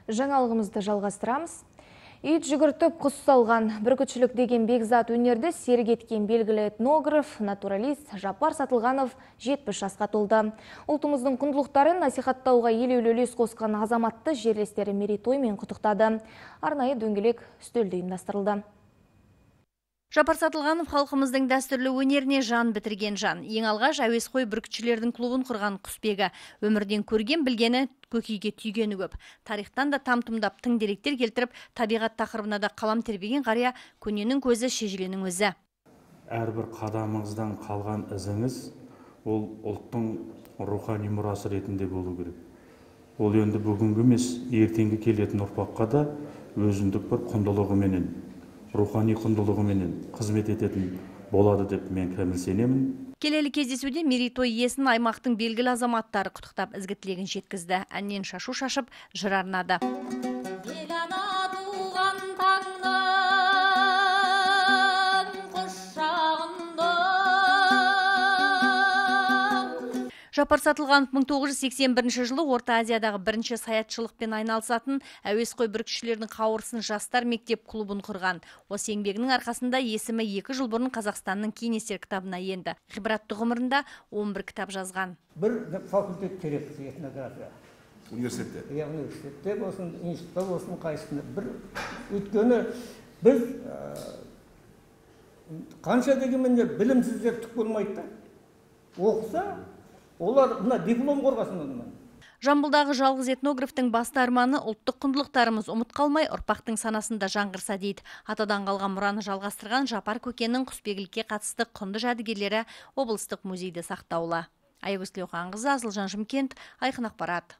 Жаңалығымызды жалғастырамыз. Ит жүгіртіп құс салған бүркітшілік деген бекзат өнерді серік еткен белгілі этнограф, натуралист Жапар Сатылғанов 70 жасқа толды. Ұлтымыздың құндылықтарын насихаттауға елеулі үлес қосқан азаматты жерлестері мерейтоймен құттықтады. Арнайы дөңгелек үстелде ұйымдастырылды. Жапар Сатылғанов халқымыздың дәстүрлі өнеріне жан бітірген жан. Ең алғаш әуесқой бүркітшілердің клубын құрған құсбегі. Өмірден көрген білгені көкейге түйгені көп. Тарихтан да там-тұмдап тың деректер келтіріп, табиғат тақырыбына да қалам тербеген қария көненің көзі шежіленің өзі. Әрбір қадамыңыздан қалған ізіңіз ол ұлттың рухани мұрасы ретінде болу керек. Ол енді бүгінгі емес, ертеңгі келетін ұрпаққа да өзіндік бір құндылығыменен, рухани құндылығыменен қызмет ететін болады деп мен кәміл сенемін. Келелі кездесуде мерейтой иесін аймақтың белгілі азаматтары құттықтап ізгі тілегін жеткізді. Әннен шашу шашып, жыр арнады. Жапар Сатылғанов 1981 жылы Орта Азиядағы бірінші саятшылықпен айналысатын әуесқой бүркітшілердің қауырсын жастар мектеп клубын құрған. Осы еңбегінің арқасында есімі 2 жыл бұрын Қазақстанның кеңестер кітабына енді. Ғибратты ғұмырында 11 кітап жазған. Бір факультет керек этнография. Университетте? Иә, университетте болсын, институтта болсын, қайсысында бір. Өйткені біз қанша дегенмен білімсіздер түк болмайды да. Оқыса, олар мына диплом қорғасын онымен. Жамбылдағы жалғыз этнографтың басты арманы ұлттық құндылықтарымыз ұмыт қалмай, ұрпақтың санасында жаңғырса дейді. Атадан қалған мұраны жалғастырған Жапар көкеннің құсбегілікке қатысты құнды жәдігерлері облыстық музейде сақтаулы. Айгүл Тілеуқанқызы, Асылжан Шымкент, Айқын ақпарат.